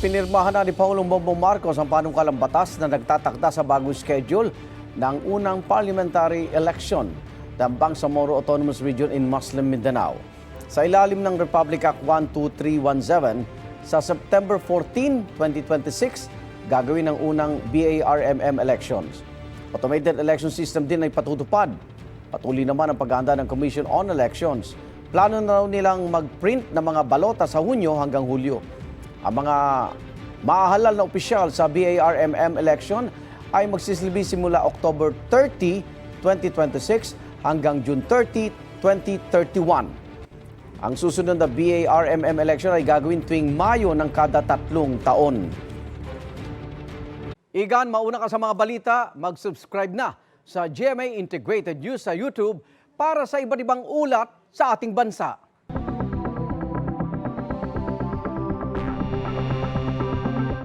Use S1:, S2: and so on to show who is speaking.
S1: Pinirmahan na ni Pangulong Bongbong Marcos ang panukalang batas na nagtatakda sa bagong schedule ng unang parliamentary election ng Bangsamoro Autonomous Region in Muslim Mindanao. Sa ilalim ng Republic Act 12317, sa September 14, 2026, gagawin ang unang BARMM elections. Automated election system din ay patutupad. Patuloy naman ang paghahanda ng Commission on Elections. Plano na raw nilang mag-print ng mga balota sa Hunyo hanggang Hulyo. Ang mga maahalal na opisyal sa BARMM election ay magsisilbi simula October 30, 2026 hanggang June 30, 2031. Ang susunod na BARMM election ay gagawin tuwing Mayo ng kada 3 taon. Igan, mauna ka sa mga balita, mag-subscribe na sa GMA Integrated News sa YouTube para sa iba't ibang ulat sa ating bansa.